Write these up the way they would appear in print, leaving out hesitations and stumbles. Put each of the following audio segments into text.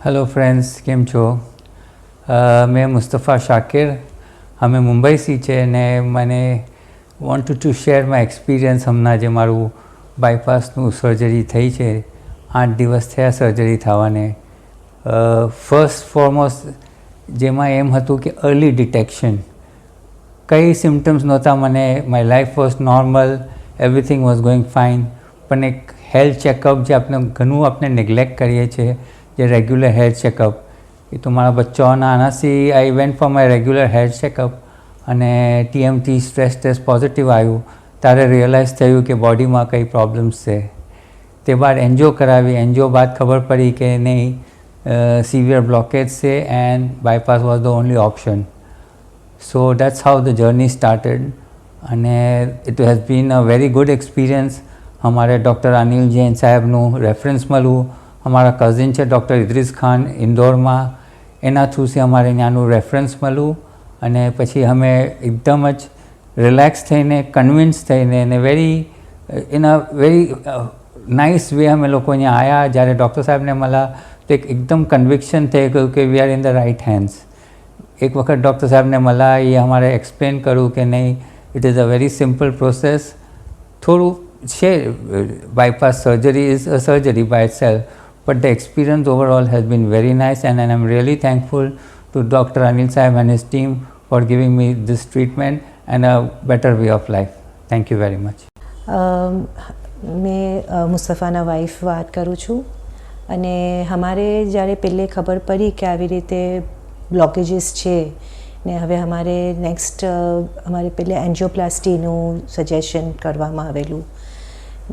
Hello friends, केम छो? मैं मुस्तफा शाकिर, हमें मुंबई से छे ने मैंने wanted to share my experience. हमना जे मारू बायपासनु सर्जरी थई छे, 8 દિવસ થયા સર્જરી થવાને। ફર્સ્ટ ફોરમોસ્ટ જેમાં એમ હતું કે અર્લી ડિટેક્શન, કંઈ સિમ્ટમ્સ નહોતા મને, my life was normal, everything was going fine. પણ એક હેલ્થ ચેકઅપ જે આપણે ઘણું આપણે નેગ્લેક્ટ કરીએ છીએ, જે રેગ્યુલર હેલ્થ ચેકઅપ, એ તો મારા બચ્ચાઓના આનાથી I went for my regular health checkup અને TMT સ્ટ્રેસ ટેસ્ટ પોઝિટિવ આવ્યું ત્યારે રિયલાઇઝ થયું કે બોડીમાં કંઈ પ્રોબ્લેમ્સ છે। તે બાદ એન્જિયો કરાવી, એન્જિયો બાદ ખબર પડી કે નહીં, સિવિયર બ્લોકેજ છે and bypass was the only option. So that's how the journey started અને it has been a very good experience. हमारे डॉक्टर अनिल जैन साहेबનું રેફરન્સ મળ્યું, हमारा कज़िन है डॉक्टर इद्रिस खान इंदौर में, एना थ्रू से अमारे त्यानुं रेफरन्स मळ्युं अने पछी अमे एकदम ज रिलेक्स थईने कन्विन्स थईने ने very in a very nice way अमे लोको अहींया आया। ज्यारे डॉक्टर साहेब ने मळ्या तो एक एकदम कन्विक्शन थई गयुं कि we are in the right hands. एक वखत डॉक्टर साहेब ने मळ्या, ये हमारे एक्सप्लेन करूँ कि नहीं, it is a very simple process. थोड़ू छे bypass surgery is a surgery by itself, but the experience overall has been very nice and I'm really thankful to Dr. Anil Sahib and his team for giving me this treatment and a better way of life. Thank you very much. मैं मुस्तफ़ाना wife बात करूँ छूँ અને हमारे જ્યારે પહેલે ખબર પડી કે આવી રીતે બ્લોકેજીસ છે ને હવે અમારે નેક્સ્ટ અમારે પહેલે એન્જિયોપ્લાસ્ટીનું સજેશન કરવામાં આવેલું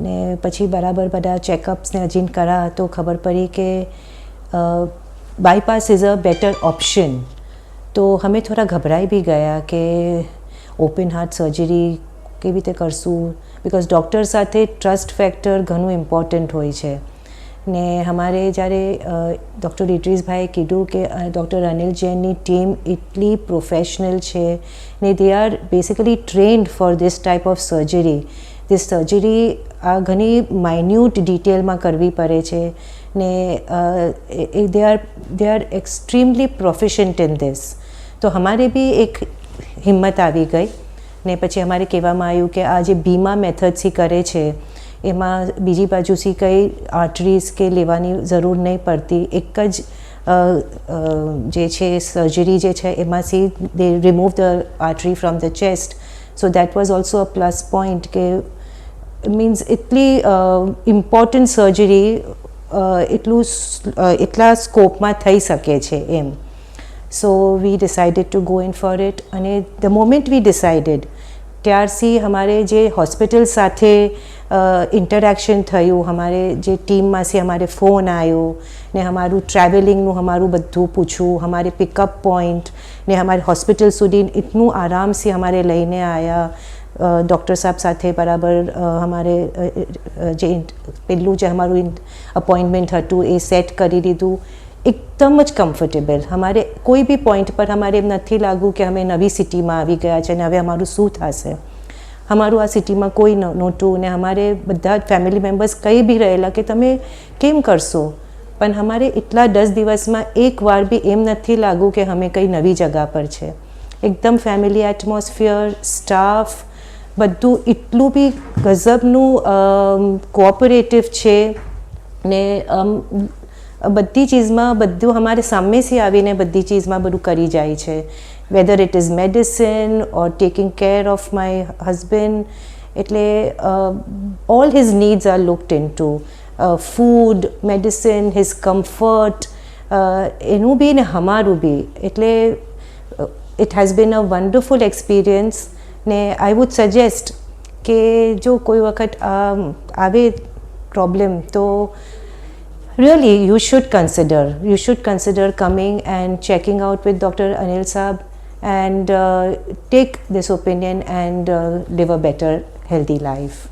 ને પછી બરાબર બધા ચેકઅપ્સને અજીન કરા તો ખબર પડી કે bypass is a better option. તો અમે થોડા ગભરાઈ બી ગયા કે ઓપન હાર્ટ સર્જરી કેવી રીતે કરશું, બિકોઝ ડૉક્ટર સાથે ટ્રસ્ટ ફેક્ટર ઘણું ઇમ્પોર્ટન્ટ હોય છે ને અમારે જ્યારે ડૉક્ટર ઇદ્રીસભાઈએ કીધું કે ડૉક્ટર અનિલ જૈનની ટીમ એટલી પ્રોફેશનલ છે ને they are basically trend for this type of surgery. This surgery આ ઘણી માઇન્યુટ ડિટેલમાં કરવી પડે છે ને they are extremely proficient in this. તો અમારે બી એક હિંમત આવી ગઈ ને પછી અમારે કહેવામાં આવ્યું કે આ જે બીમા મેથડથી કરે છે એમાં બીજી બાજુથી કંઈ આર્ટરીઝ કે લેવાની જરૂર નહીં પડતી, એક જ જે છે સર્જરી જે છે એમાંથી they remove the artery from the chest. So that was also a plus point કે મીન્સ એટલી ઇમ્પોર્ટન્ટ સર્જરી એટલા સ્કોપમાં થઈ શકે છે એમ। So we decided to go in for it અને ધ મોમેન્ટ વી ડિસાઇડેડ ત્યારથી અમારે જે હોસ્પિટલ સાથે ઇન્ટરેક્શન થયું, અમારે જે ટીમમાંથી અમારે ફોન આવ્યો ને અમારું ટ્રાવેલિંગનું અમારું બધું પૂછવું, અમારે પિકઅપ પોઈન્ટ ને અમારે હોસ્પિટલ સુધી એટલું આરામથી અમારે લઈને આવ્યા। ડૉક્ટર સાહેબ સાથે બરાબર અમારે જે પહેલું જે અમારું અપોઇન્ટમેન્ટ હતું એ સેટ કરી દીધું, એકદમ જ કમ્ફર્ટેબલ। અમારે કોઈ બી પોઈન્ટ પર અમારે એમ નથી લાગ્યું કે અમે નવી સિટીમાં આવી ગયા છે અને હવે અમારું શું થશે। અમારું આ સિટીમાં કોઈ નહોતું ને અમારે બધા ફેમિલી મેમ્બર્સ કહી બી રહેલા કે તમે કેમ કરશો, પણ અમારે એટલા 10 દિવસમાં એક વાર બી એમ નથી લાગ્યું કે અમે કંઈ નવી જગા પર છે। એકદમ ફેમિલી એટમોસ્ફિયર, સ્ટાફ બધું એટલું બી ગજબનું કોઓપરેટિવ છે ને બધી ચીજમાં બધું અમારે સામેથી આવીને બધી ચીજમાં બધું કરી જાય છે, whether it is medicine or taking care of my husband, એટલે all his needs are looked into, food, medicine, his comfort, એનું બી ને અમારું બી, એટલે it has been a wonderful experience ને આઈ વુડ સજેસ્ટ કે જો કોઈ વખત આવે પ્રોબ્લેમ તો really you should consider coming and checking out with Dr. Anil Saab and take this opinion and live a better healthy life.